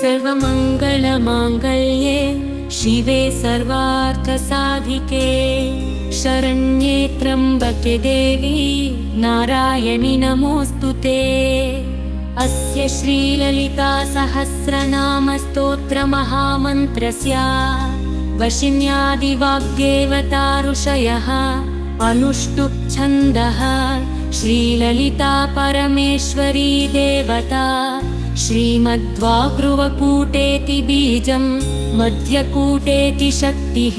सर्वमङ्गलमाङ्गल्ये शिवे सर्वार्थसाधिके शरण्ये त्र्यम्बके देवी नारायणि नमोऽस्तुते। अस्य श्रीललिता सहस्रनामस्तोत्रमहामन्त्रस्य वशिन्यादिवाग्देवता ऋषयः अनुष्टुप् छन्दः श्रीललिता परमेश्वरी देवता श्रीमद्वाग्रुवकूटेति बीजं मध्यकूटेति शक्तिः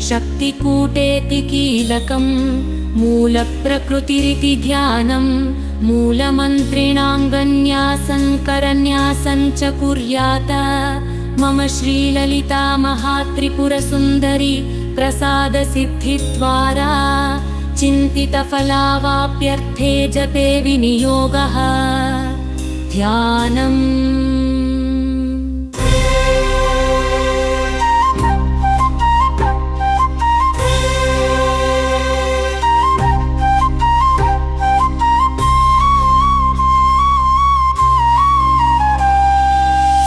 शक्तिकूटेति कीलकं मूलप्रकृतिरिति ध्यानं मूलमन्त्रिणाङ्गन्यासं करन्यासं च कुर्यात्। मम श्रीललिता महात्रिपुरसुन्दरी प्रसादसिद्धिद्वारा चिन्तितफलावाप्यर्थे जपे विनियोगः ध्यानम्।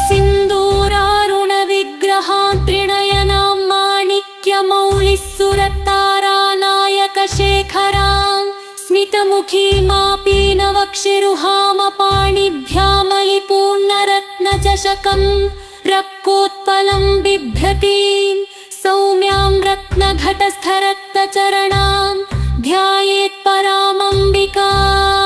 सिन्दूरारुणविग्रहान् त्रिणयनां माणिक्यमौलिस्सुरतारानायकशेखरान् स्मितमुखीमापीनवक्षिरुहामपाणिभ्यामलिपूर्णरत्नचषकं रक्कोत्पलं बिभ्रतीं सौम्यां रत्नघटस्थरक्तचरणां ध्यायेत् परामम्बिकाम्।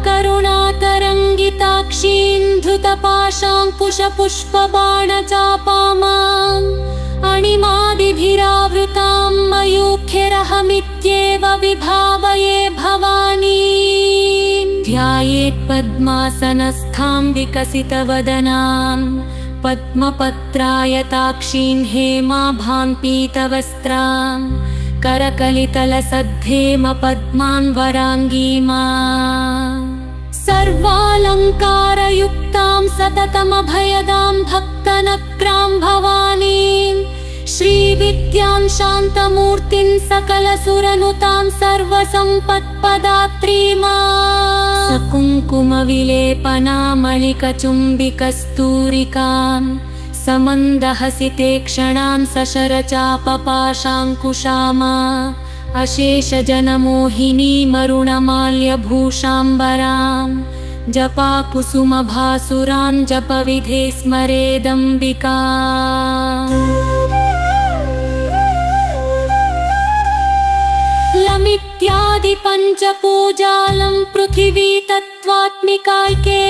करुणातरङ्गिताक्षीं धृतपाशाङ्कुशपुष्पबाणचापामाम् अणिमादिभिरावृतां मयूख्यरहमित्येव विभावये भवानीं। ध्यायेत् पद्मासनस्थां विकसितवदनां पद्मपत्रायताक्षीं हेमाभां पीतवस्त्रां करकलितलसद्धेम पद्मान्वराङ्गीमां सर्वालङ्कारयुक्तां सततमभयदां भक्तनक्रां भवानीं श्रीविद्यां शान्तमूर्तिं सकलसुरनुतां सर्वसम्पत्पदात्रीमां सकुङ्कुमविलेपनामलिकचुम्बिकस्तूरिकां समन्दहसिते सशरचापपाशाङ्कुशामा अशेषजनमोहिनीमरुणमाल्यभूषाम्बरां जपाकुसुमभासुरां जपविधे स्मरेदम्बिकाम्। लमित्यादिपञ्चपूजालं पृथिवी तत्त्वात्मिकार्के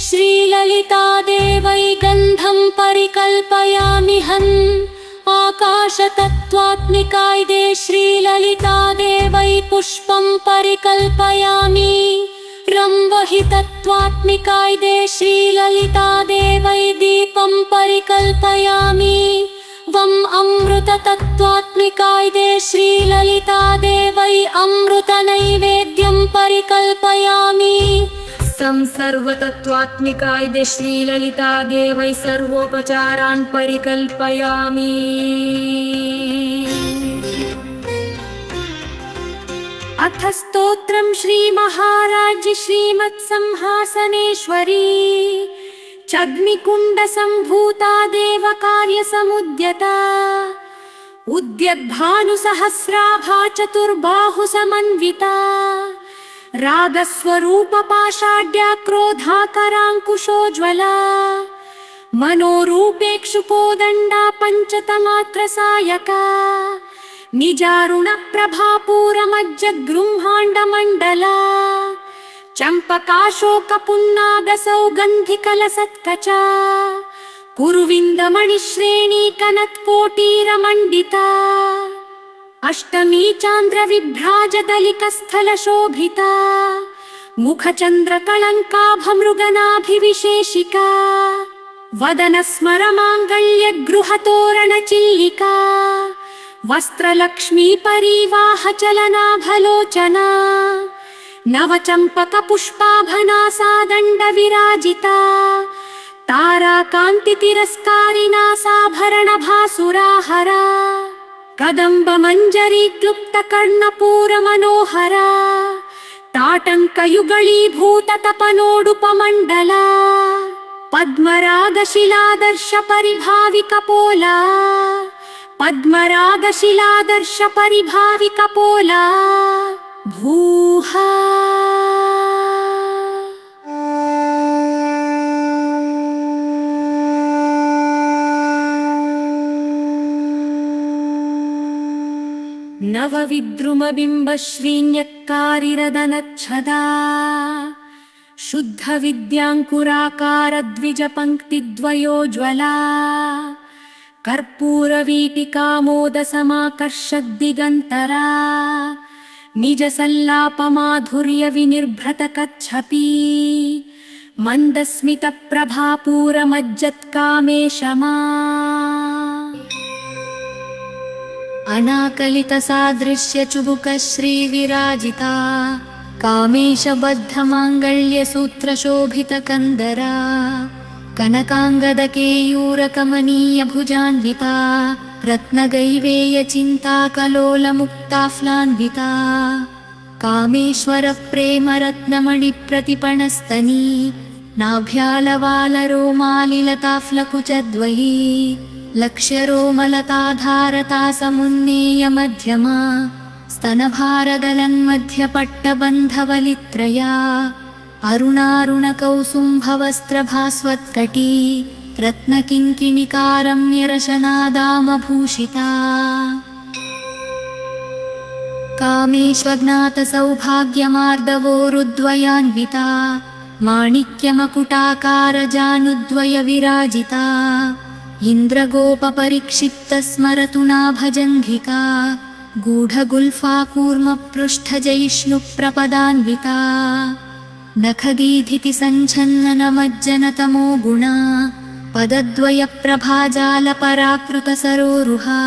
श्रीललिता देवै गन्धं परिकल्पयामिहम् आकाशतत्त्वात्मिकायदे श्रीललिता देवै पुष्पं परिकल्पयामि रंवहि तत्त्वात्मिकायदे श्रीललिता देवै दीपं परिकल्पयामि वं अमृततत्त्वात्मिकायदे श्रीललिता देवै अमृतनैवेद्यं परिकल्पयामि सर्वतत्त्वात्मिकायदे श्रीललिता देवै सर्वोपचारान् परिकल्पयामि। अथ स्तोत्रं श्रीमहाराज्ञि श्रीमत्सिंहासनेश्वरी चग्निकुण्डसम्भूता देवकार्यसमुद्यता उद्यद्भानुसहस्राभा चतुर्बाहुसमन्विता रागस्वरूपपाषाढ्या क्रोधाकराङ्कुशोज्ज्वला मनोरूपेक्षुकोदण्डा पञ्चतमात्रसायका निजारुणप्रभापूरमज्जगृह्णाण्डमण्डला चम्पकाशोकपुन्नागसौगन्धिकलसत्कचा कुरुविन्दमणिश्रेणीकनत्कोटीरमण्डिता अष्टमी चान्द्रविभ्राजदलिकस्थलशोभिता मुखचन्द्रकलङ्काभमृगनाभिविशेषिका वदनस्मरमाङ्गल्यगृहतोरणचिल्लिका वस्त्रलक्ष्मी परिवाहचलनाभलोचना नवचम्पकपुष्पाभना सा दण्डविराजिता ताराकान्तितिरस्कारिणा साभरणभासुराहरा कदम्बमञ्जरी क्लुप्तकर्णपूरमनोहरा ताटङ्कयुगळीभूततपनोडुपमण्डला पद्मरागशिलादर्शपरिभाविकपोला पद्मरागशिलादर्शपरिभाविकपोला भूहा नवविद्रुमबिम्बश्रीन्यक्कारिरदनच्छदा शुद्धविद्याङ्कुराकारद्विजपङ्क्तिद्वयोज्ज्वला कर्पूरवीटिकामोदसमाकर्षद्दिगन्तरा निजसल्लापमाधुर्यविनिर्भृतकच्छपी मन्दस्मितप्रभापूरमज्जत्कामेशमा अनाकलितसादृश्यचुबुकश्रीविराजिता कामेशबद्धमाङ्गल्यसूत्रशोभितकन्दरा कनकाङ्गदकेयूरकमनीयभुजान्विता रत्नगैवेयचिन्ताकलोलमुक्ताफ्लान्विता कामेश्वरप्रेमरत्नमणिप्रतिपणस्तनी नाभ्यालवालरोमालिलताफ्लकुचद्वयी लक्ष्यरोमलताधारता समुन्नेयमध्यमा स्तनभारगलन्मध्यपट्टबन्धवलित्रया अरुणारुणकौसुम्भवस्त्रभास्वत्कटी रत्नकिङ्किणिकारम्यरशनादामभूषिता कामेष्वज्ञातसौभाग्यमार्दवोरुद्वयान्विता माणिक्यमकुटाकारजानुद्वयविराजिता इन्द्रगोपपरिक्षिप्तस्मरतु नाभजङ्घिका गूढगुल्फाकूर्मपृष्ठजैष्णुप्रपदान्विता नखदीधितिसञ्छन्ननमज्जनतमो गुणा पदद्वयप्रभाजालपराकृतसरोरुहा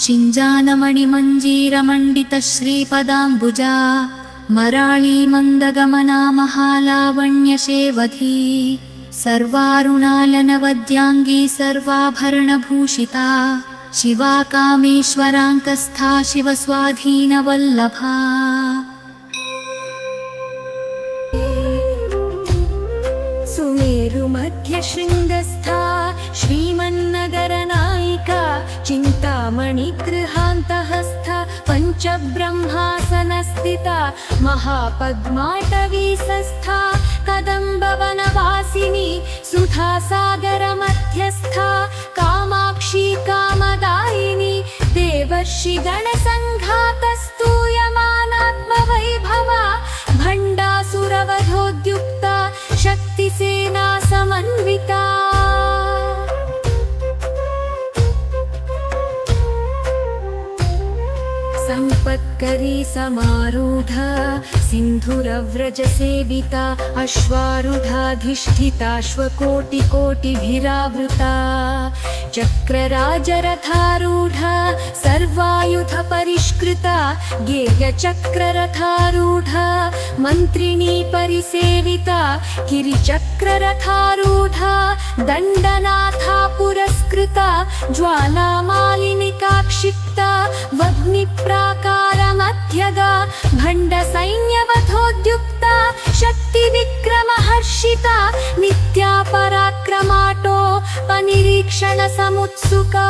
शिञ्जानमणिमञ्जीरमण्डितश्रीपदाम्बुजा मराळीमन्दगमना महालावण्यशेवधी सर्वारुणालनवद्याङ्गी सर्वाभरणभूषिता शिवा कामेश्वराङ्कस्था शिवस्वाधीनवल्लभा सुमेरुमध्यशृङ्गस्था श्रीमन्नगरनायिका चिन्तामणिगृहान्तहस्था पञ्चब्रह्मासनस्थिता महापद्माटवीसस्था कदम्बवनवासिनी सुधासागरमध्यस्था कामाक्षी कामदायिनी देवर्षिगणसङ्घातस्तूयमानात्मवैभवा भण्डासुरवधोद्युक्ता शक्तिसेना समन्विता सम्पत्करी समारूढा सिन्धुरव्रजसेविता अश्वारूढाधिष्ठिताश्वकोटिकोटिभिरावृता चक्रराजरथारूढा सर्वायुधपरिष्कृता गेयचक्ररथारूढा मन्त्रिणी परिसेविता गिरिचक्ररथारूढा दण्डनाथा पुरस्कृता ज्वालामालिनिकाक्षिप्ता वह्निप्राकारमध्यगा भण्डसैन्यवधोद्युक्ता शक्तिविक्रमहर्षिता नित्या पराक्रमाटो पनिरीक्षणसमुत्सुका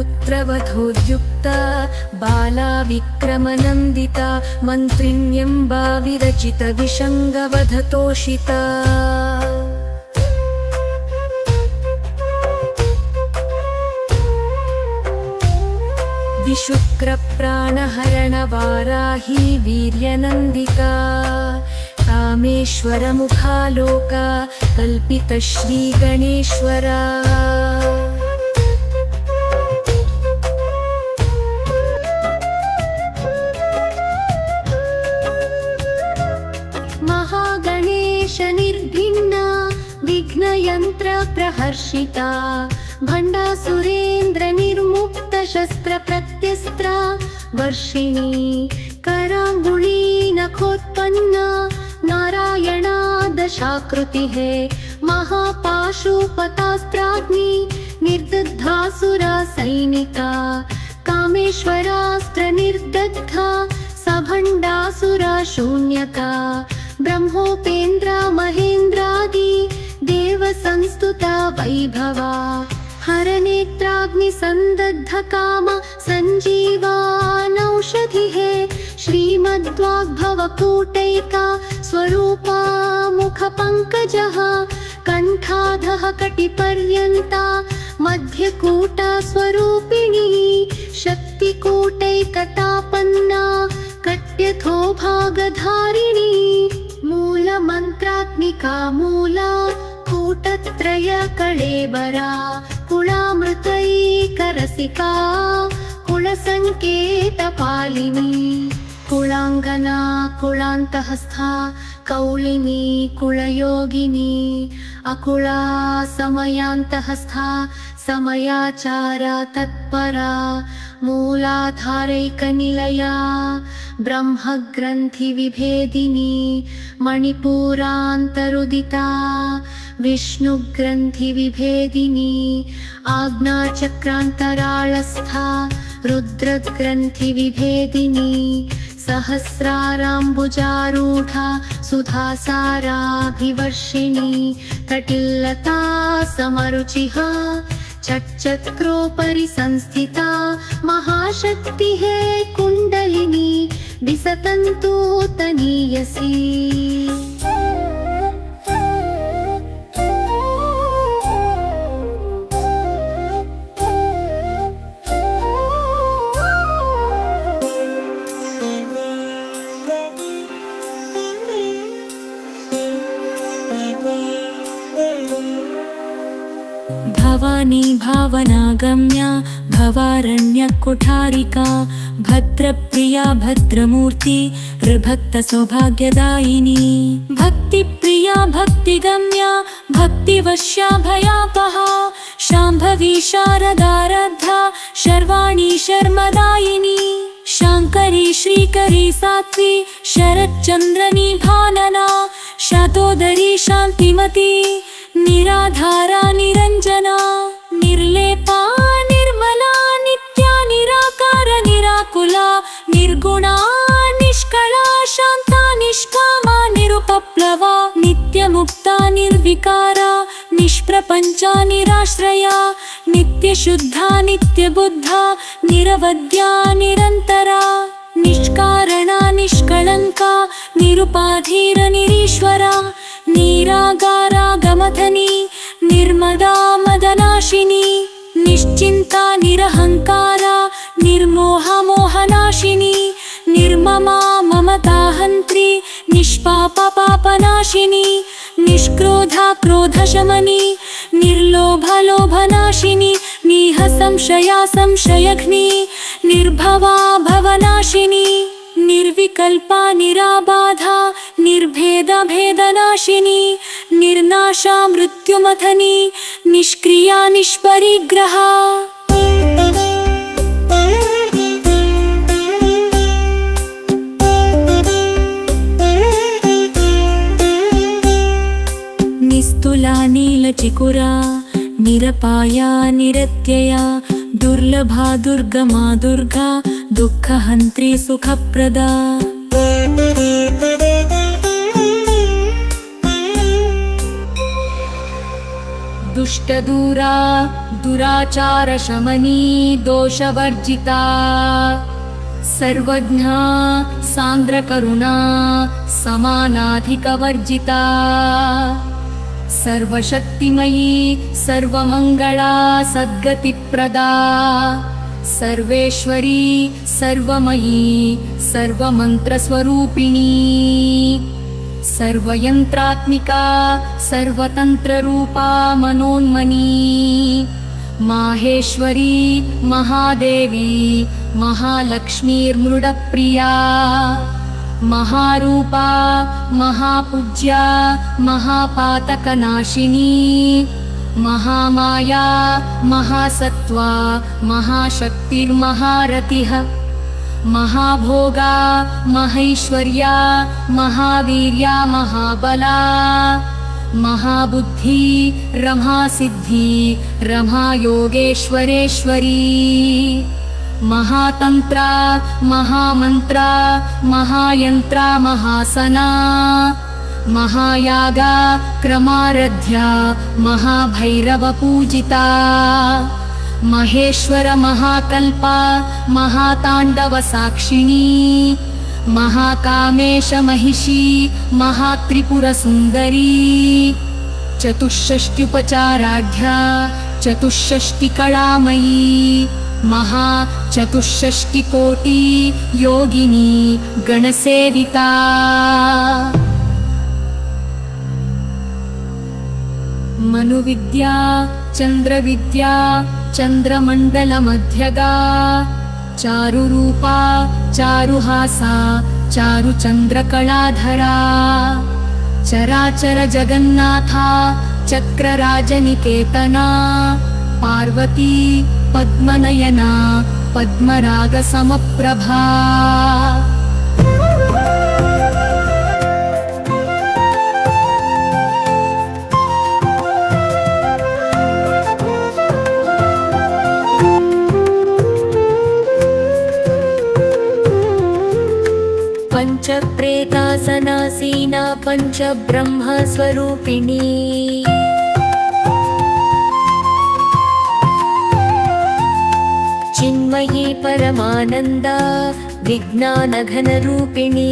भण्डपुत्रवधोद्युक्ता बाला विक्रमनन्दिता मन्त्रिण्यम्बा विरचितविषङ्गवधतोषिता विशुक्रप्राणहरणवाराही वीर्यनन्दिका कामेश्वरमुखालोका कल्पितश्रीगणेश्वरा महागणेश निर्भिन्ना प्रहर्षिता भण्डासुरेन्द्र निर्मुक्त शस्त्र प्रत्यस्त्र वर्षिणी कराङ्गुली नखोत्पन्ना नारायणादशाकृतिः महापाशुपतास्त्राग्नि निर्दग्धासुरा सैनिका कामेश्वरास्त्र निर्दग्धा सभण्डासुरा शून्यका ब्रह्मोपेन्द्र महेन्द्रादि देव संस्तुता वैभवा हरनेत्राग्नि संदग्ध काम संजीवानौषधिः श्रीमद्वाग्भवकूटैका स्वरूपा मुखपङ्कजः कण्ठाधः कटिपर्यन्ता मध्यकूटा स्वरूपिणी शक्तिकूटैकतापन्ना कट्यथो भागधारिणी मूलमन्त्रात्मिका मूला कूटत्रय कळेबरा कुलामृतैकरसिका कुलसङ्केतपालिनी कुलाङ्गना कुलान्तहस्था कौलिनी कुलयोगिनी अकुला समयान्तहस्था समयाचारा तत्परा मूलाधारैकनिलया ब्रह्मग्रन्थिविभेदिनी मणिपुरान्तरुदिता विष्णुग्रन्थिविभेदिनी आज्ञाचक्रान्तराळस्था रुद्रग्रन्थिविभेदिनी सहस्राराम्बुजारूढा सुधासाराभिवर्षिणी कटिल्लता समरुचिः चक्रोपरि संस्थिता महाशक्तिः कुण्डलिनी विसतन्तु तनीयसी भवानी भावनागम्या भवारण्यकुठारिका भद्रप्रिया भद्रमूर्ति ऋभक्तसौभाग्यदायिनी भक्तिप्रिया भक्तिगम्या भक्तिवश्या भयापहा शाम्भवी शारदारब्धा शर्वाणी शर्मदायिनी शाङ्करी श्रीकरी सात्वी शरच्चन्द्रनी भानना शातोदरी शान्तिमती निराधारा निरञ्जना निर्लेपा निर्मला नित्या निराकार निराकुला निर्गुणा निष्कला शान्ता निष्कामा निरुपप्लवा नित्यमुक्ता निर्विकारा निष्प्रपञ्चा निराश्रया नित्यशुद्धा नित्यबुद्धा निरवद्या निरन्तरा निष्कारणा निष्कळङ्का निरुपाधीर निरीश्वरा निरागारा गमधनी निर्मदा मदनाशिनी निश्चिन्ता निरहङ्कारा निर्मोहा मोहनाशिनी निर्ममा ममताहन्त्री निष्पापा पापनाशिनी निष्क्रोधा क्रोधशमनी निर्लोभा लोभनाशिनी निःसंशया संशयघ्नी निर्भवा भवनाशिनी निर्विकल्पा निराबाधा निर्भेदा भेदनाशिनी निर्नाशा मृत्युमथनी निष्क्रिया निष्परिग्रहा निस्तुला नीलचिकुरा निरपाया निरत्यया दुर्लभा दुर्गमा दुर्गा दुःखहन्त्री सुखप्रदा दुष्टदूरा दुराचारशमनी दोषवर्जिता सर्वज्ञा सान्द्रकरुणा समानाधिकवर्जिता सर्वशक्तिमयी सर्वमङ्गला सद्गतिप्रदा सर्वेश्वरी सर्वमयी सर्वमन्त्रस्वरूपिणी सर्वयन्त्रात्मिका सर्वतन्त्ररूपा मनोन्मनी माहेश्वरी महादेवी महालक्ष्मीर्मृडप्रिया महारूपा महापूज्या महापातकनाशिनी महामाया महासत्त्वा महाशक्तिर्महारथिः महाभोगा महैश्वर्या महावीर्या महाबला महाबुद्धि रमासिद्धि रमायोगेश्वरेश्वरी महातंत्रा महामंत्रा महायंत्रा महासना महायागा क्रमारध्या महाभैरवपूजिता महेश्वर महाकल्पा महाताण्डवसाक्षिणी महाकामेश महिषी महात्रिपुरसुन्दरी चतुष्षष्ट्युपचाराढ्या चतुष्षष्टिकलामयी महाचतुष्षष्टिकोटि योगिनी गणसेविता मनुविद्या चंद्रविद्या चंद्रमंडलमध्यगा चारुरूपा चारुहासा चारुचंद्रकलाधरा चराचर जगन्नाथा चक्रराजनिकेतना पार्वती पद्मनयना पद्मरागसमप्रभा पंचप्रेतासनासीना पंचब्रह्मस्वरूपिणी चिन्मयी परमानंदा विज्ञानघनरूपिणी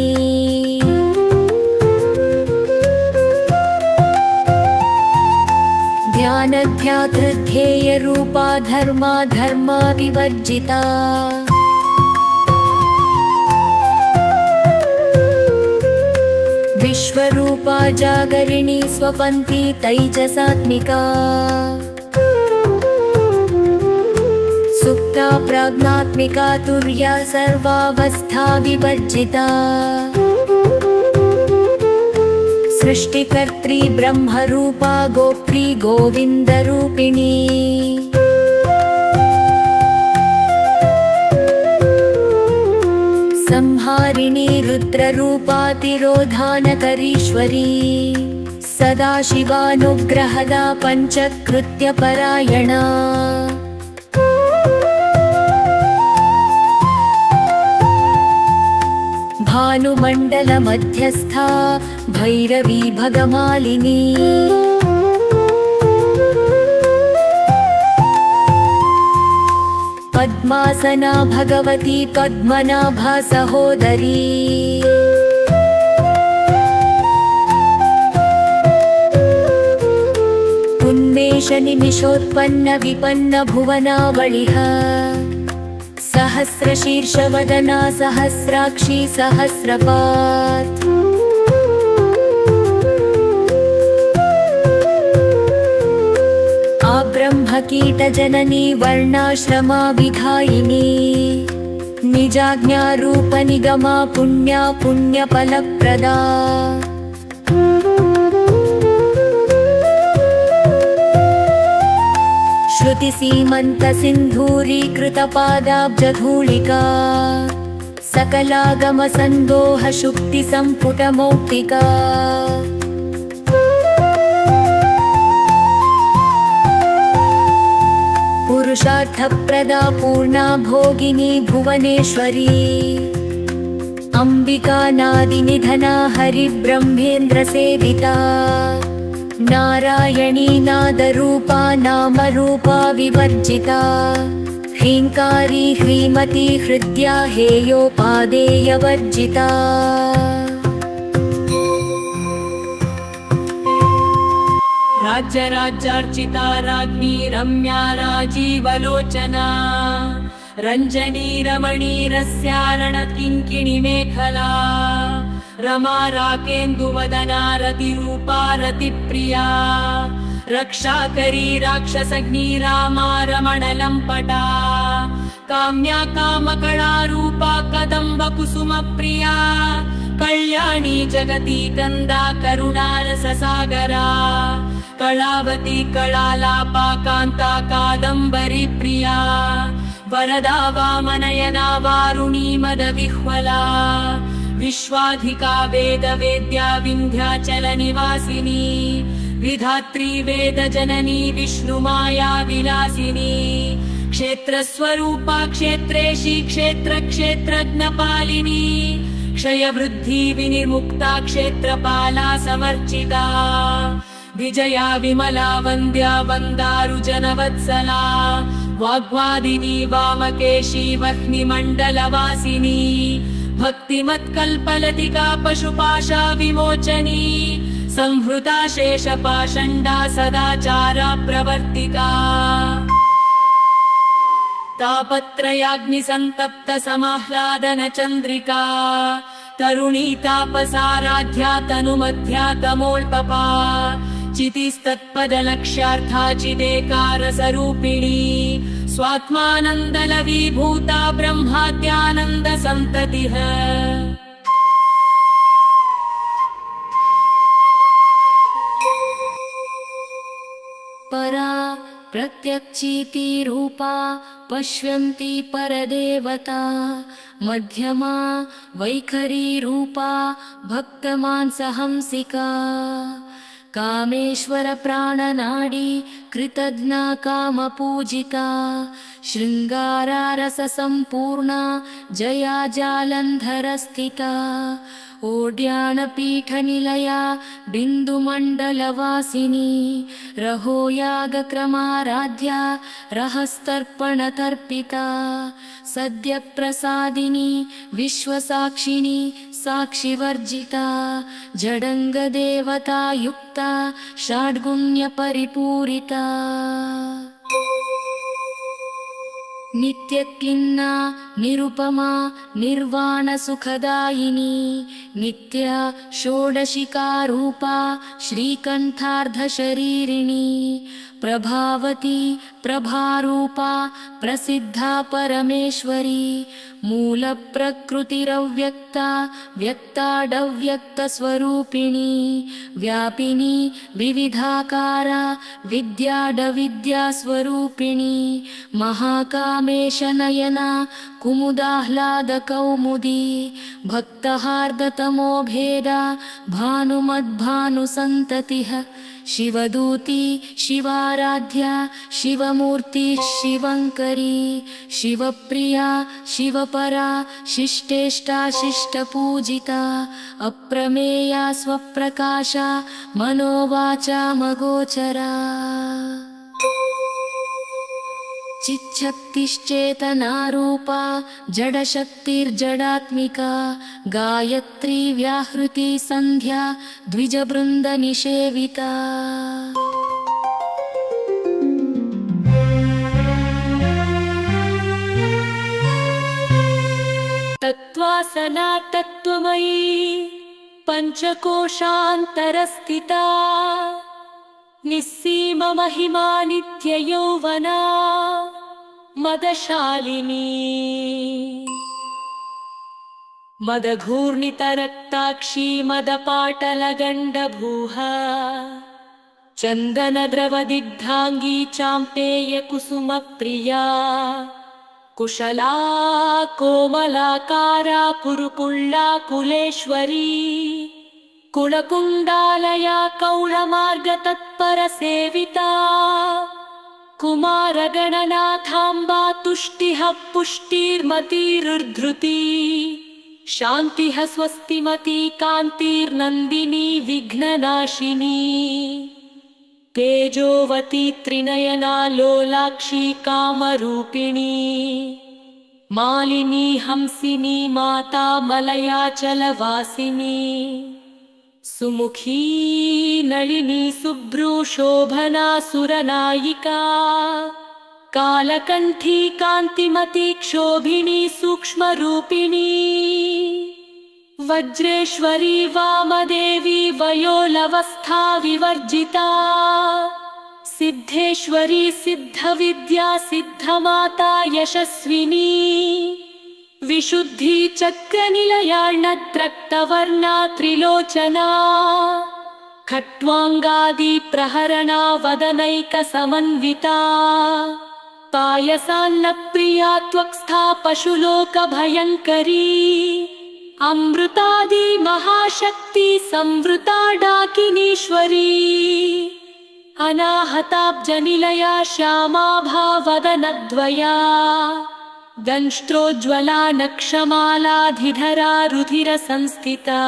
ध्यानध्यातृध्येयरूपा धर्मा धर्मा विवर्जिता विश्वरूपा जागरिणी स्वपन्थी तैजसात्मिका सुप्ता प्राज्ञात्मिका तुर्या सर्वावस्था विवर्जिता सृष्टिकर्त्री ब्रह्मरूपा गोप्त्री गोविन्दरूपिणी संहारिणी रुद्ररूपा तिरोधानकरीश्वरी सदाशिवानुग्रहदा पञ्चकृत्यपरायणा भानुमण्डलमध्यस्था भैरवी भगमालिनी पद्मासना भगवती पद्मनाभा सहोदरी उन्मेषनिमिषोत्पन्न विपन्न भुवनावलिः सहस्रशीर्षवदना सहस्राक्षी सहस्रपात् आब्रह्मकीटजननी वर्णाश्रमाभिधायिनी निजाज्ञारूपनिगमा पुण्या पुण्यफलप्रदा श्रुतिसीमन्तसिन्धूरीकृतपादाब्जधूलिका सकलागमसन्दोहशुक्तिसम्पुटमौक्तिका पुरुषार्थप्रदा पूर्णा भोगिनी भुवनेश्वरी अम्बिका नादिनिधना हरिब्रह्मेन्द्रसेविता नारायणी नादरूपा नामरूपा विवर्जिता ह्रीङ्कारी ह्रीमती हृद्या हेयोपादेयवर्जिता राज्यराज्यार्चिता राज्ञी रम्या राजीवलोचना रञ्जनी रमणीरस्यारणकिङ्किणी मेखला रमा राकेन्दुवदना रतिरूपा रतिप्रिया रक्षाकरी राक्षसग्नी रामा रमणलम्पटा काम्या कामकलारूपा कदम्बकुसुमप्रिया कल्याणी जगती कन्दा करुणारससागरा कलावती कलालापा कान्ता कादम्बरी प्रिया वरदा वामनयना वारुणी मदविह्वला विश्वाधिका वेदवेद्या विन्ध्याचल निवासिनी विधात्री वेदजननी विष्णुमाया विलासिनी क्षेत्रस्वरूपा क्षेत्रेशी क्षेत्रज्ञपालिनी क्षयवृद्धि विनिर्मुक्ता क्षेत्रपाला समर्चिता विजया विमला वन्द्या वन्दारुजनवत्सला वाग्वादिनी वामकेशी वह्निमण्डलवासिनी भक्तिमत्कल्पलतिका पशुपाशा विमोचनी संहृता शेषपाषण्डा सदाचारा प्रवर्तिका तापत्रयाग्निसन्तप्त समाह्लादन चन्द्रिका तरुणी तापसाराध्या तनुमध्या तमोल्पपा चितिस्तत्पदलक्ष्यार्था चिदेकारसरूपिणी स्वात्मानन्दलवीभूता ब्रह्माद्यानन्दसन्ततिः परा प्रत्यक्षीति रूपा पश्यन्ति परदेवता मध्यमा वैखरी रूपा भक्तमांसहंसिका कामेश्वर प्राणनाडी कृतज्ञा कामपूजिता शृङ्गारारस सम्पूर्णा जया जालन्धरस्थिता ओड्यानपीठनिलया बिन्दुमण्डलवासिनी रहोयागक्रमाराध्या रहस्तर्पणतर्पिता सद्यप्रसादिनी विश्वसाक्षिणी साक्षिवर्जिता जडङ्गदेवता युक्ता षड्गुण्यपरिपूरिता नित्यक्लिन्ना निरुपमा निर्वाणसुखदायिनी नित्या षोडशिकारूपा श्रीकण्ठार्धशरीरिणी प्रभावती प्रभारूपा प्रसिद्धा परमेश्वरी मूलप्रकृतिरव्यक्ता व्यक्ताडव्यक्तस्वरूपिणी व्यापिनी विविधाकारा विद्याडविद्यास्वरूपिणी महाकामेशनयना कुमुदाह्लादकौमुदी भक्तहार्दतमोभेदा भानुमद्भानुसन्ततिः शिवदूती शिवाराध्या शिवमूर्ति शिवङ्करी शिवप्रिया शिवपरा शिष्टेष्टा शिष्टपूजिता अप्रमेया स्वप्रकाशा मनोवाचा मगोचरा चिच्छक्तिश्चेतनारूपा जडशक्तिर्जडात्मिका गायत्री व्याहृति सन्ध्या द्विजवृन्दनिषेविता तत्त्वासना तत्त्वमयी पञ्चकोशान्तरस्थिता निस्सीममहिमा नित्ययौवना मदशालिनी मदघूर्णितरक्ताक्षी मदपाटलगण्डभूः चन्दनद्रवदिग्धाङ्गी चाम्पेयकुसुमप्रिया कुशला कोमलाकारा पुरुपुल्ला कुलेश्वरी कुलकुण्डालया कौलमार्गतत्परसेविता कुमारगणनाथाम्बा तुष्टिः पुष्टिर्मतिरुद्धृती शान्तिः स्वस्तिमती कान्तिर्नन्दिनी विघ्ननाशिनी तेजोवती त्रिनयना लोलाक्षी कामरूपिणी मालिनी हंसिनी माता मलयाचलवासिनी सुमुखी नलिनी शुभ्रूशोभना सुरनायिका कालकण्ठी कान्तिमती क्षोभिणी सूक्ष्मरूपिणी वज्रेश्वरी वामदेवी वयोलवस्था विवर्जिता सिद्धेश्वरी सिद्धविद्या सिद्धमाता यशस्विनी विशुद्धि चक्रनिलयार्णद्रक्तवर्णा त्रिलोचना खट्वाङ्गादिप्रहरणा वदनैकसमन्विता पायसान्नप्रिया त्वक्स्था पशुलोकभयङ्करी अमृतादि महाशक्ति संवृता डाकिनीश्वरी अनाहताब्जनिलया श्यामाभावदनद्वया दंष्ट्रोज्ज्वला नक्षमालाधिधरा रुधिरसंस्थिता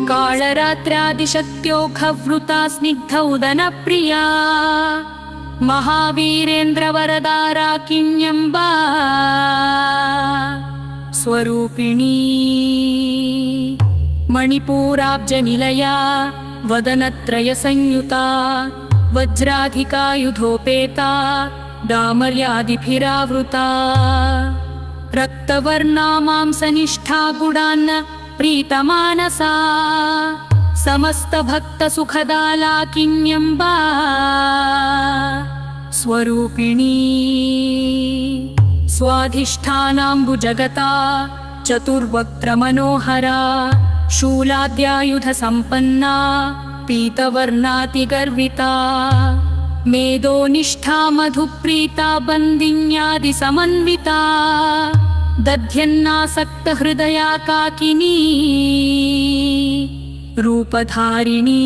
कालरात्र्यादिशक्त्योखवृता स्निग्धौदनप्रिया महावीरेन्द्रवरदारा किन्यम्बा स्वरूपिणी मणिपूराब्जनिलया वदनत्रयसंयुता वज्राधिकायुधोपेता डामर्यादिभिरावृता रक्तवर्णा मांसनिष्ठा गुडान्न प्रीतमानसा समस्तभक्तसुखदाला किन्यम्बा स्वरूपिणी स्वाधिष्ठानाम्बुजगता चतुर्वक्त्रमनोहरा शूलाद्यायुधसम्पन्ना पीतवर्णातिगर्विता मेदोनिष्ठा मधुप्रीता बन्दिन्यादिसमन्विता दध्यन्नासक्तहृदया काकिनी रूपधारिणी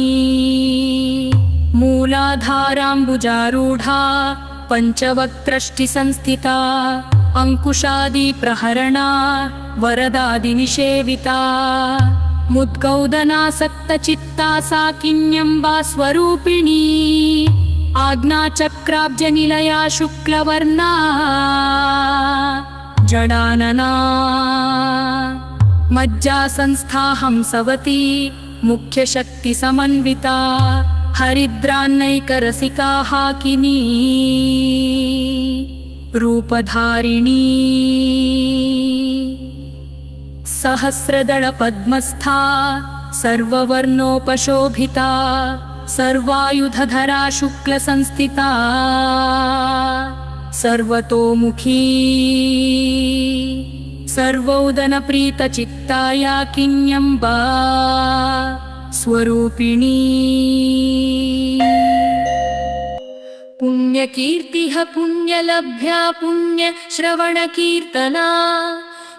मूलाधाराम्बुजारूढा पञ्चवक्त्रष्टिसंस्थिता अंकुशादिप्रहरणा वरदादिनिषेविता मुद्गौदनासक्तचित्ता सा किन्यम्बा स्वरूपिणी आज्ञाचक्राब्जनिलया शुक्लवर्णा जडानना मज्जासंस्था हंसवती मुख्यशक्तिसमन्विता हरिद्रान्नैकरसिका हाकिनी रूपधारिणी सहस्रदलपद्मस्था सर्ववर्णोपशोभिता सर्वायुधधरा शुक्लसंस्थिता सर्वतोमुखी सर्वौदनप्रीतचित्ताया किन्यम्बा स्वरूपिणी पुण्यकीर्तिः पुण्यलभ्या पुण्यश्रवणकीर्तना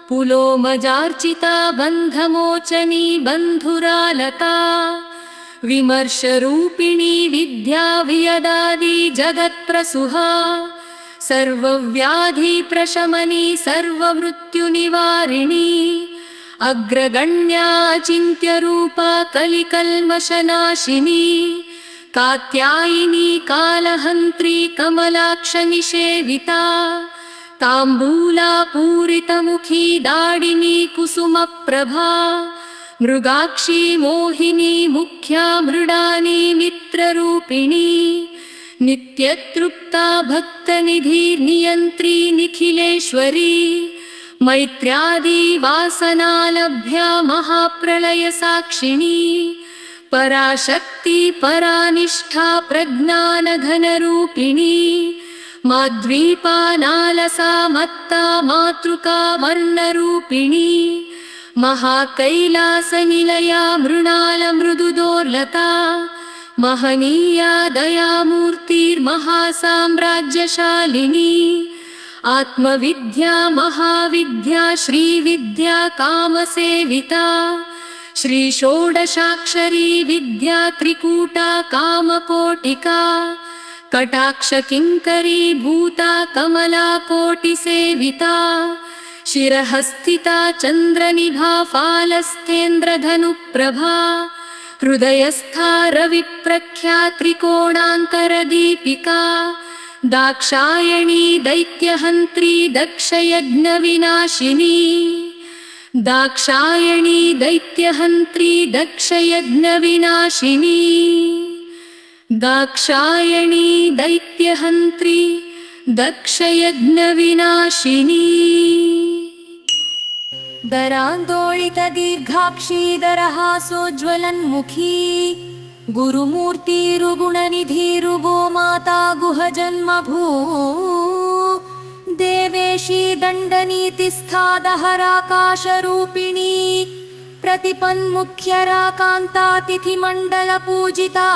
पुलोमजार्चिता बन्धमोचनी बन्धुरालता विमर्शरूपिणी विद्या वियदादि जगत्प्रसुहा सर्वव्याधिप्रशमनी सर्वमृत्युनिवारिणी अग्रगण्या चिन्त्यरूपा कलिकल्मषनाशिनी कात्यायिनी कालहन्त्री कमलाक्षनिषेविता ताम्बूला पूरितमुखी दाडिनी कुसुमप्रभा मृगाक्षी मोहिनी मुख्या मृडानी मित्ररूपिणी नित्यतृप्ता भक्तनिधि नियन्त्री निखिलेश्वरी मैत्र्यादि वासनालभ्या महाप्रलयसाक्षिणी पराशक्ति परानिष्ठा प्रज्ञानघनरूपिणी माद्वीपानालसा मत्ता मातृका वर्णरूपिणी महाकैलासनिलया मृणालमृदुदोर्लता महनीया दयामूर्तिर्महासाम्राज्यशालिनी आत्मविद्या महाविद्या श्रीविद्या कामसेविता श्रीषोडशाक्षरी विद्या त्रिकूटा कामकोटिका कटाक्षकिङ्करी भूता कमलाकोटिसेविता शिरहस्थिता चन्द्रनिभा फालस्थेन्द्रधनुप्रभा हृदयस्था रविप्रख्या त्रिकोणान्तरदीपिका दाक्षायणी दैत्यहन्त्री दक्षयज्ञविनाशिनी दाक्षायणी दैत्यहन्त्री दक्षयज्ञविनाशिनी दाक्षायणी दैत्यहन्त्री दक्षयज्ञविनाशिनी दरान्दोलितदीर्घाक्षीदरहासोज्ज्वलन्मुखी गुरुमूर्तिरुगुणनिधिरुगो माता गुहजन्मभू देवेशी दण्डनीतिस्था दहराकाशरूपिणी प्रतिपन्मुख्यराकान्तातिथिमण्डलपूजिता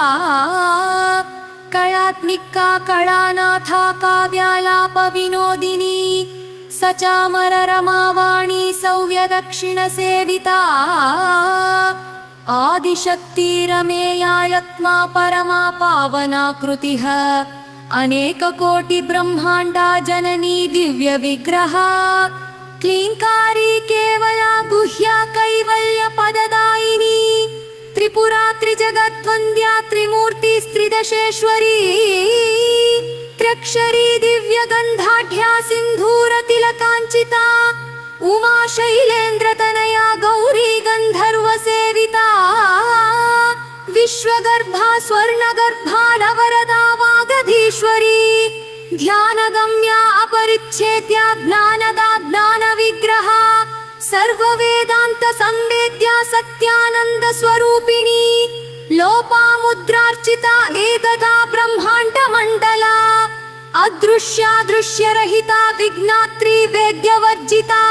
कलात्मिका कलानाथा काव्यालापविनोदिनी सचामररमावाणी सौव्यदक्षिणसेविता आदिशक्तिरमेयायत्मा परमा पावनाकृतिः अनेककोटिब्रह्माण्डा जननी दिव्यविग्रहा क्लीङ्कारी केवला गुह्या कैवल्यपददायिनी त्रिपुरा त्रिजगद्वन्द्या त्रिमूर्तिस्त्रिदशेश्वरी त्र्यक्षरी दिव्यगन्धाढ्या सिन्धूरतिलकाञ्चिता उमा शैलेन्द्रतनया गौरी गन्धर्वसेविता विश्वगर्भा स्वर्णगर्भा नवरदा वागधीश्वरी ध्यानगम्या अपरिच्छेद्या ज्ञानदा ज्ञानविग्रहा सर्ववेदान्तसंवेद्या सत्यानन्दस्वरूपिणी लोपामुद्रार्चिता एकदा ब्रह्माण्डमण्डला अदृश्या दृश्यरहिता विघ्नात्री वेद्यवर्जिता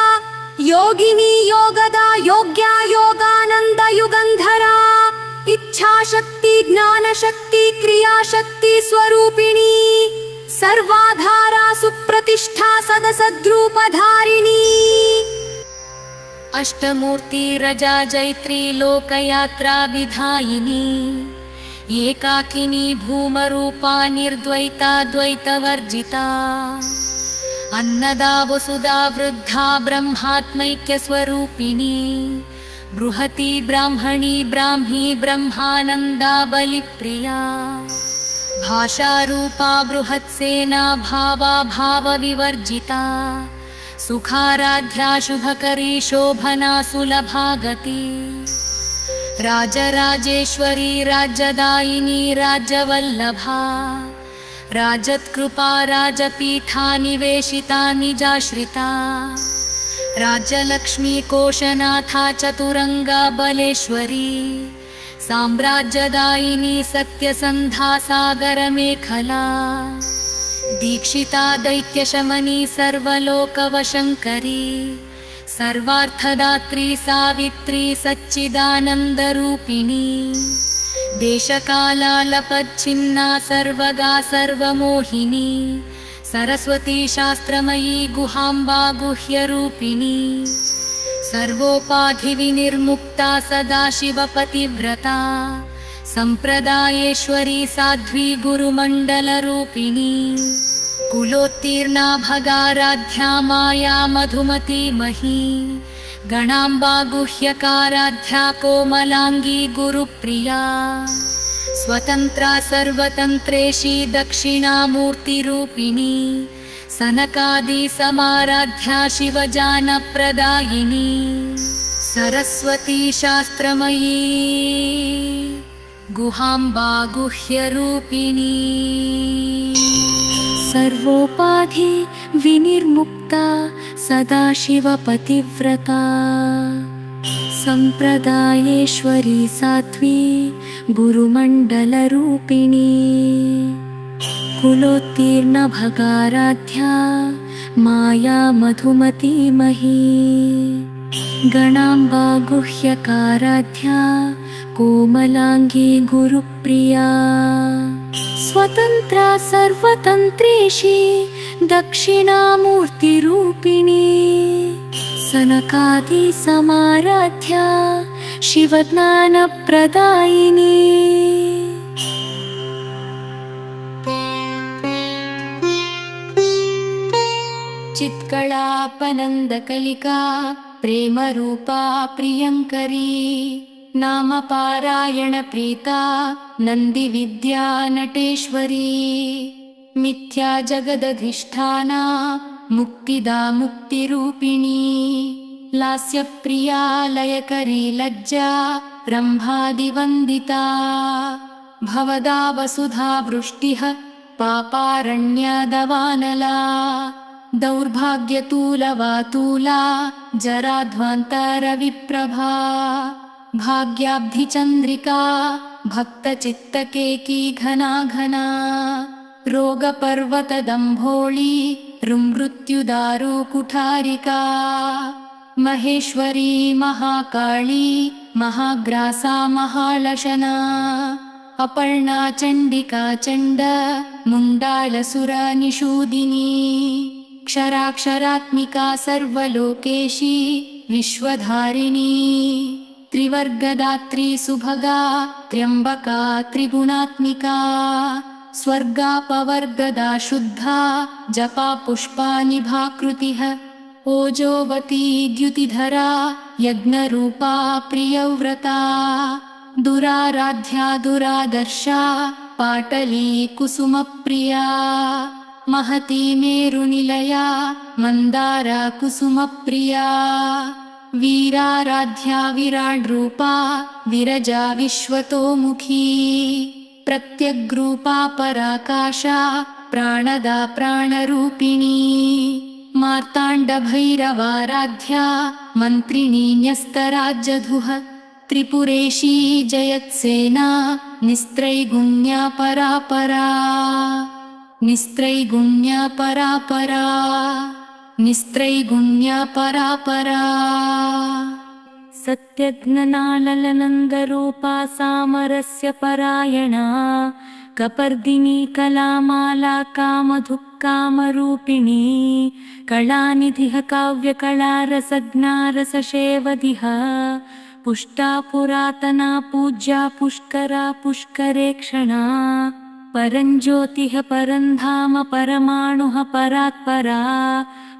योगिनी योगदा योग्या योगानन्दयुगन्धरा इच्छाशक्ति ज्ञानशक्ति क्रियाशक्ति स्वरूपिणी सर्वाधारा सुप्रतिष्ठा सदसद्रूपधारिणी अष्टमूर्तिरजा जैत्री लोकयात्रा विधायिनी एकाकिनी भूमरूपा निर्द्वैता द्वैतवर्जिता अन्नदा वसुधा वृद्धा ब्रह्मात्मैक्यस्वरूपिणी बृहती ब्राह्मणी ब्राह्मी ब्रह्मानन्दा बलिप्रिया भाषारूपा बृहत्सेना भावा भावविवर्जिता सुखाराध्या शुभकरी शोभना सुलभा गति राजराजेश्वरी राज्यदायिनी राज्यवल्लभा राजत्कृपा राजपीठा निवेशिता निजाश्रिता राज्यलक्ष्मी कोशनाथा चतुरंगा बलेश्वरी साम्राज्यदायिनी सत्यसन्धा सागरमेखला दीक्षिता दैत्यशमनी सर्वलोकवशङ्करी सर्वार्थदात्री सावित्री सच्चिदानन्दरूपिणी देशकालालपच्छिन्ना सर्वगा सर्वमोहिनी सरस्वती शास्त्रमयी गुहाम्बा गुह्यरूपिणी सर्वोपाधिविनिर्मुक्ता सदाशिवपतिव्रता सम्प्रदायेश्वरी साध्वी गुरुमण्डलरूपिणी कुलोत्तीर्णा भगाराध्या माया मधुमती मही गणाम्बा गुह्यकाराध्या कोमलांगी गुरुप्रिया स्वतन्त्रा सर्वतन्त्रेशी दक्षिणामूर्तिरूपिणी सनकादि समाराध्या शिवजानप्रदायिनी सरस्वती शास्त्रमयी गुहाम्बा गुह्यरूपिणी सर्वोपाधि विनिर्मुक्ता सदाशिवपतिव्रता सम्प्रदायेश्वरी साध्वी गुरुमण्डलरूपिणी कुलोत्तीर्ण भगाराध्या माया मधुमती मही गणाम्बा गुह्यकाराध्या कोमलांगी गुरुप्रिया स्वतन्त्रा सर्वतन्त्रेशी दक्षिणामूर्तिरूपिणी सनकादि समाराध्या शिवज्ञानप्रदायिनी चित्कलापनन्दकलिका प्रेमरूपा प्रियङ्करी नामपारायणप्रीता नन्दिविद्या नटेश्वरी मिथ्या जगदधिष्ठाना मुक्तिदा मुक्तिरूपिणी लास्यप्रिया लयकरी लज्जा रम्भादिवन्दिता भवदा वसुधा वृष्टिः पापारण्यदवानला दौर्भाग्यतूलवातूला जराध्वान्तरविप्रभा भाग्याब्धिचन्द्रिका भक्तचित्तकेकी घना घना रोगपर्वतदम्भोळी रुमृत्युदारो कुठारिका महेश्वरी महाकाली महाग्रासा महालशना अपर्णा चण्डिका चण्ड मुण्डालसुरनिषूदिनी क्षराक्षरात्मिका सर्वलोकेशी विश्वधारिणी त्रिवर्गदात्री सुभगा त्र्यम्बका त्रिगुणात्मिका स्वर्गापवर्गदा शुद्धा जपा पुष्पानिभाकृतिः ओजोवती द्युतिधरा यज्ञरूपा प्रियव्रता दुराराध्या दुरादर्शा पाटली कुसुमप्रिया महती मेरुनिलया मन्दारा कुसुमप्रिया वीराराध्या विराड्रूपा विरजा विश्वतोमुखी प्रत्यग्रूपा पराकाशा प्राणदा प्राणरूपिणी मार्ताण्डभैरवाराध्या मन्त्रिणी न्यस्तराज्यधुः त्रिपुरेशी जयत्सेना निस्त्रैगुण्या परापरा निस्त्रैगुण्या परापरा निस्त्रैगुण्या परापरा सत्यज्ञनालनन्दरूपा सामरस्य परायणा कपर्दिनी कलामाला कामधुक्कामरूपिणी कलानिधिः काव्यकलारसज्ञारसशेवधिः पुष्टा पुरातना पूज्या पुष्करा पुष्करेक्षणा परञ्ज्योतिः परन्धाम परमाणुः परात्परा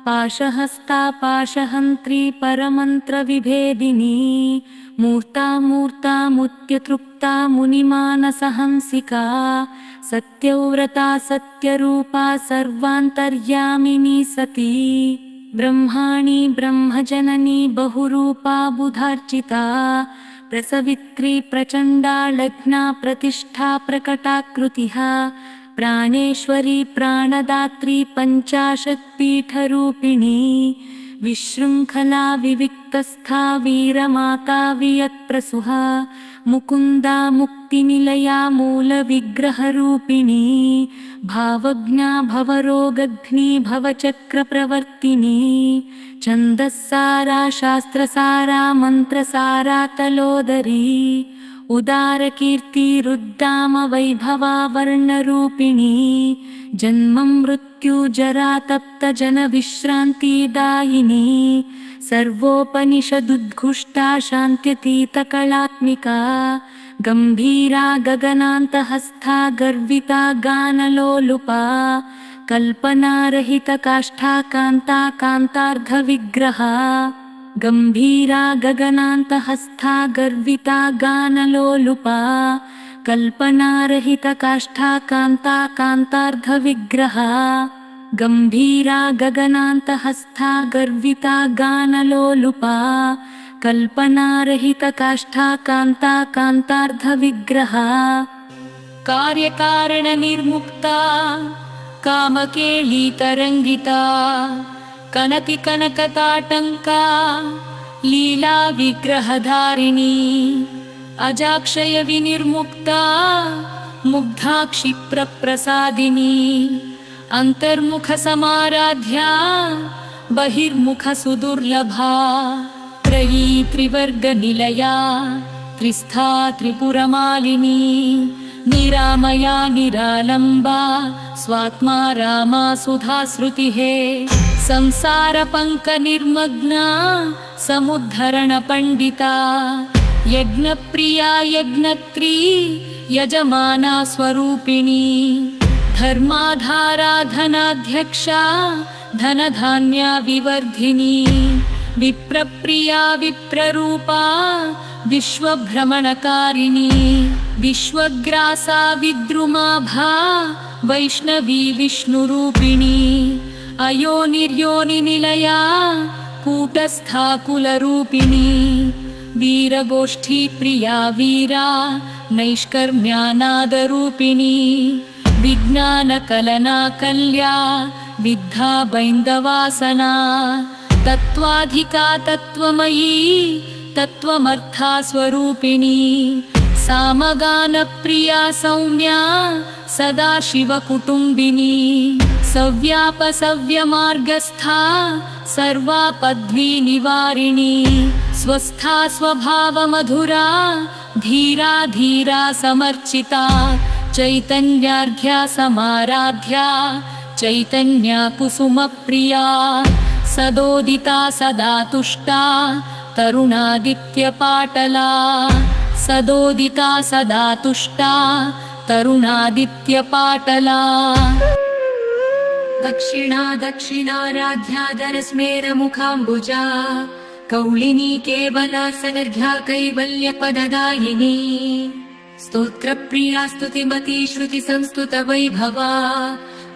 पाशहस्ता पाशहन्त्री परमन्त्रविभेदिनी मूर्ता मूर्तामुत्यतृप्ता मुनिमानसहंसिका सत्यव्रता सत्यरूपा सर्वान्तर्यामिनी सती ब्रह्माणी ब्रह्मजननी बहुरूपा बुधार्चिता प्रसवित्री प्रचण्डा लग्ना प्रतिष्ठा प्रकटाकृतिः प्राणेश्वरी प्राणदात्री पञ्चाशत्पीठरूपिणी विशृङ्खला विविक्तस्था वीरमाता वियत्प्रसुः मुकुन्दा मुक्तिनिलया मूलविग्रहरूपिणी भावज्ञा भवरोगघ्नी भवचक्रप्रवर्तिनी छन्दस्सारा शास्त्रसारा मन्त्रसारा तलोदरी उदारकीर्तिरुद्दाम वैभवा वर्णरूपिणी जन्मं मृत्युजरा तप्तजनविश्रान्तिदायिनी सर्वोपनिषदुद्घुष्टा शान्त्यतीतकलात्मिका गम्भीरा गगनान्तहस्था गर्विता गानलोलुपा कल्पनारहितकाष्ठा कान्ता कान्तार्धविग्रहा गम्भीरा गगनान्तहस्था गर्विता गानलोलुपा कल्पनारहितकाष्ठा कान्ता कान्तार्धविग्रहा गम्भीरा गगनान्तहस्था गर्विता गानलोलुपा कल्पनारहितकाष्ठा कान्ता कान्तार्धविग्रहा कार्यकारणनिर्मुक्ता कामकेळीतरङ्गिता कनतिकनकताटङ्का लीला विग्रहधारिणी अजाक्षयविनिर्मुक्ता मुग्धा क्षिप्रप्रसादिनी अन्तर्मुखसमाराध्या बहिर्मुखसुदुर्लभा त्रयी त्रिवर्गनिलया त्रिस्था त्रिपुरमालिनी निरामया निरालम्बा स्वात्मा रामा सुधाश्रुतिः संसारपङ्कनिर्मग्ना समुद्धरणपण्डिता यज्ञप्रिया यज्ञत्री यजमाना स्वरूपिणी धर्माधारा धनाध्यक्षा धनधान्या विवर्धिनी विप्रप्रिया विप्ररूपा विश्वभ्रमणकारिणी विश्वग्रासा विद्रुमाभा वैष्णवी विष्णुरूपिणी अयोनिर्योनिनिलया कूटस्था कुलरूपिणी वीरगोष्ठी प्रिया वीरा नैष्कर्म्यानादरूपिणी विज्ञानकलना कल्या विद्धा बैन्दवासना तत्त्वाधिका तत्त्वमयी तत्त्वमर्था स्वरूपिणी सामगानप्रिया सौम्या सदा शिवकुटुम्बिनी सव्यापसव्यमार्गस्था सर्वापद्वीनिवारिणी स्वस्था स्वभावमधुरा धीरा धीरा समर्चिता चैतन्यार्घ्या समाराध्या चैतन्या कुसुमप्रिया सदोदिता सदा तुष्टा तरुणादित्यपाटला सदोदिता सदा तुष्टा तरुणादित्यपाटला दक्षिणा दक्षिणाराध्याधरस्मेरमुखाम्बुजा कौलिनी केवला सनर्घ्या कैवल्यपददायिनी स्तोत्रप्रिया स्तुतिमती श्रुतिसंस्तुतवैभवा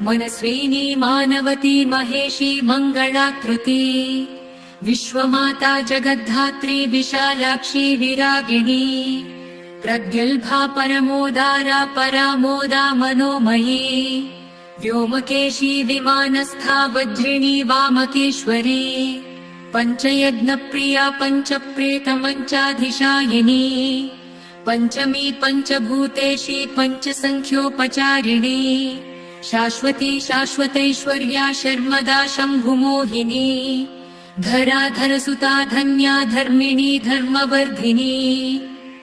मनस्विनी मानवती महेशी मङ्गलाकृती विश्वमाता जगद्धात्री विशालाक्षी विरागिणी प्रगल्भा परमोदारा परामोदा मनोमयी व्योमकेशी विमानस्था वज्रिणी वामकेश्वरी पञ्चयज्ञप्रिया पञ्चप्रेतमञ्चाधिशायिनी पञ्चमी पञ्चभूतेशी पञ्चसङ्ख्योपचारिणी शाश्वती शाश्वतैश्वर्या शर्मदा शम्भुमोहिनी धराधरसुता धन्या धर्मिणी धर्मवर्धिनी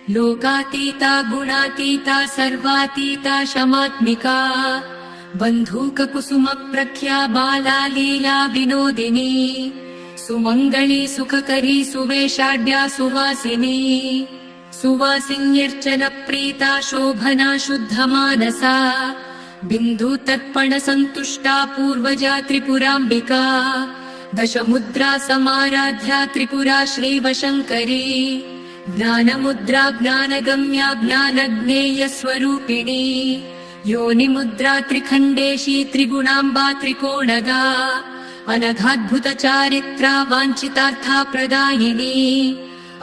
लोकातीता गुणातीता सर्वातीता शमात्मिका बन्धूककुसुमप्रख्या बाला लीला विनोदिनी सुमङ्गली सुखकरी सुवेशाढ्या सुवासिनी सुवासिन्यर्चनप्रीता शोभना शुद्धमानसा बिन्दुतर्पणसन्तुष्टा पूर्वजा त्रिपुराम्बिका दशमुद्रा समाराध्या त्रिपुरा श्रीवशङ्करी ज्ञानमुद्रा ज्ञानगम्या ज्ञानज्ञेयस्वरूपिणी योनिमुद्रा त्रिखण्डेशी त्रिगुणाम्बा त्रिकोणगा अनघाद्भुतचारित्रा वाञ्छितार्था प्रदायिनी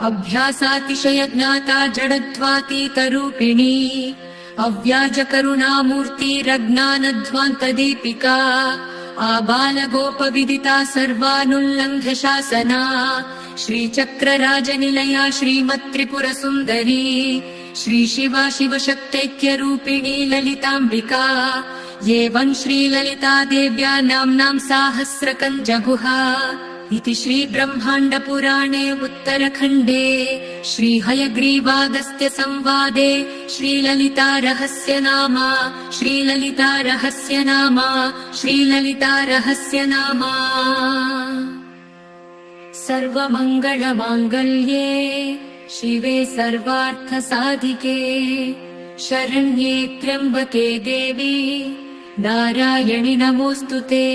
अभ्यासातिशयज्ञाता जडत्वातीतरूपिणी अव्याजकरुणामूर्तिरज्ञानध्वान्तदीपिका आबालगोपविदिता सर्वानुल्लङ्घ्य शासना श्रीचक्रराजनिलया श्रीमत्त्रिपुरसुन्दरी श्रीशिवा शिवशक्तैक्यरूपिणी ललिताम्बिका एवं श्रीललिता देव्या नाम्नां सहस्रकञ्जगुहा इति श्रीब्रह्माण्डपुराणे उत्तरखण्डे श्रीहयग्रीवागस्त्य संवादे श्रीललिता रहस्यनामा श्रीललिता रहस्यनामा श्रीललिता रहस्यनामा। सर्वमङ्गलमाङ्गल्ये शिवे सर्वार्थसाधिके शरण्ये त्र्यम्बके देवी नारायणि नमोऽस्तुते।